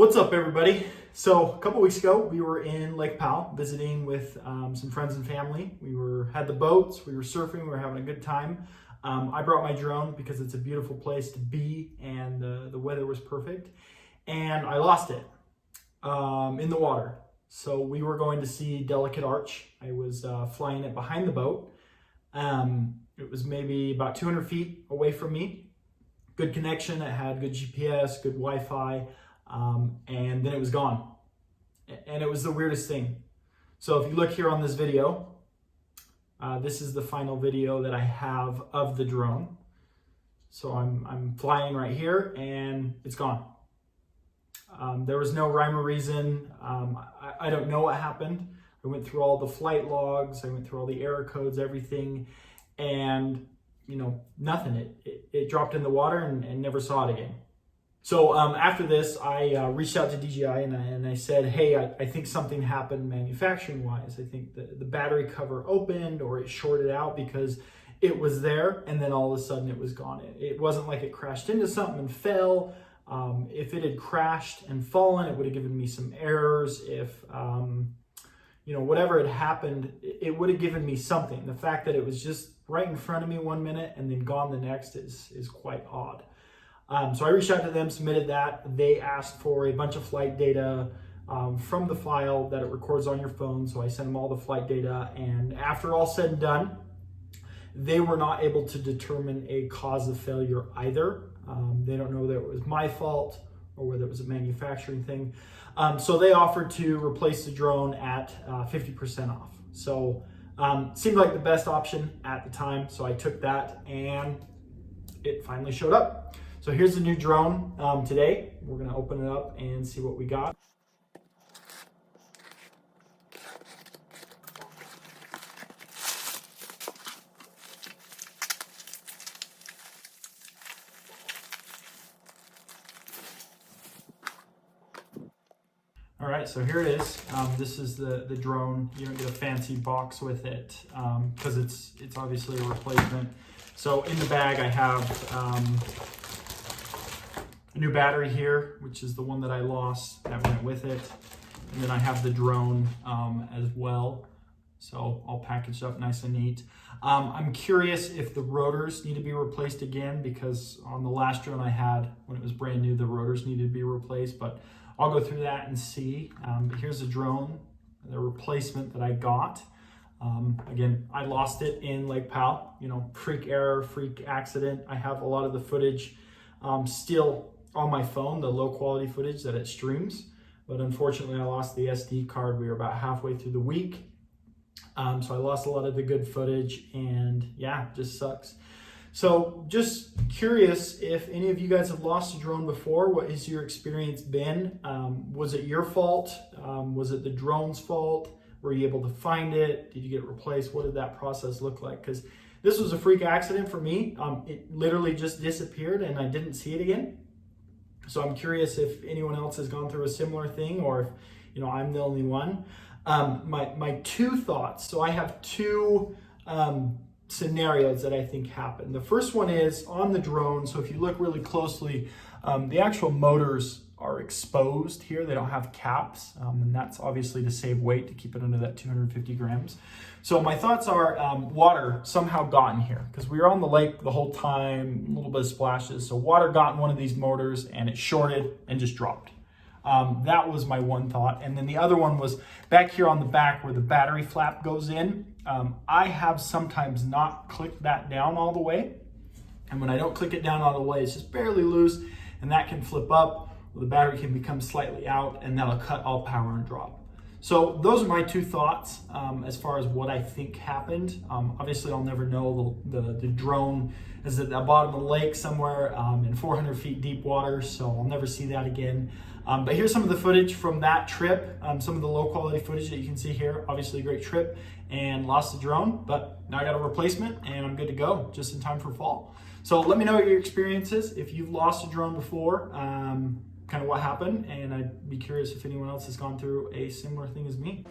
What's up, everybody? So a couple weeks ago, we were in Lake Powell visiting with some friends and family. Had the boats, we were surfing, we were having a good time. I brought my drone because it's a beautiful place to be and the weather was perfect. And I lost it in the water. So we were going to see Delicate Arch. I was flying it behind the boat. It was maybe about 200 feet away from me. Good connection, it had good GPS, good Wi-Fi. And then it was gone. And it was the weirdest thing. So if you look here on this video, this is the final video that I have of the drone. So I'm flying right here and it's gone. There was no rhyme or reason. I don't know what happened. I went through all the flight logs, I went through all the error codes, everything, and nothing. It dropped in the water and never saw it again. So after this, I reached out to DJI and I said, hey, I think something happened manufacturing wise. I think the battery cover opened or it shorted out because it was there and then all of a sudden it was gone. It wasn't like it crashed into something and fell. If it had crashed and fallen, it would have given me some errors. If, whatever had happened, it would have given me something. The fact that it was just right in front of me 1 minute and then gone the next is quite odd. So I reached out to them, submitted that. They asked for a bunch of flight data from the file that it records on your phone. So I sent them all the flight data. And after all said and done, they were not able to determine a cause of failure either. They don't know whether it was my fault or whether it was a manufacturing thing. So they offered to replace the drone at 50% off. So seemed like the best option at the time. So I took that and it finally showed up. So here's the new drone today. We're gonna open it up and see what we got. All right, so here it is. This is the drone. You don't get a fancy box with it because it's obviously a replacement. So in the bag I have a new battery here, which is the one that I lost that went with it. And then I have the drone as well. So all packaged up nice and neat. I'm curious if the rotors need to be replaced again because on the last drone I had, when it was brand new, the rotors needed to be replaced, but I'll go through that and see. But here's the drone, the replacement that I got. Again, I lost it in Lake Powell, freak error, freak accident. I have a lot of the footage still on my phone, the low quality footage that it streams. But unfortunately, I lost the SD card. We were about halfway through the week. So I lost a lot of the good footage and yeah, just sucks. So just curious if any of you guys have lost a drone before. What has your experience been? Was it your fault? Was it the drone's fault? Were you able to find it? Did you get it replaced? What did that process look like? Because this was a freak accident for me. It literally just disappeared and I didn't see it again. So I'm curious if anyone else has gone through a similar thing or if I'm the only one. My two thoughts. So I have two scenarios that I think happen. The first one is on the drone. So if you look really closely, the actual motors are exposed here. They don't have caps, and that's obviously to save weight, to keep it under that 250 grams. So my thoughts are water somehow got in here because we were on the lake the whole time, a little bit of splashes. So water got in one of these motors and it shorted and just dropped. That was my one thought. And then the other one was back here on the back where the battery flap goes in. I have sometimes not clicked that down all the way. And when I don't click it down all the way, it's just barely loose and that can flip up. The battery can become slightly out and that'll cut all power and drop. So those are my two thoughts as far as what I think happened. Obviously, I'll never know. The drone is at the bottom of the lake somewhere in 400 feet deep water, so I'll never see that again. But here's some of the footage from that trip, some of the low quality footage that you can see here. Obviously a great trip and lost the drone, but now I got a replacement and I'm good to go just in time for fall. So let me know what your experience is. If you've lost a drone before, kind of what happened, and I'd be curious if anyone else has gone through a similar thing as me.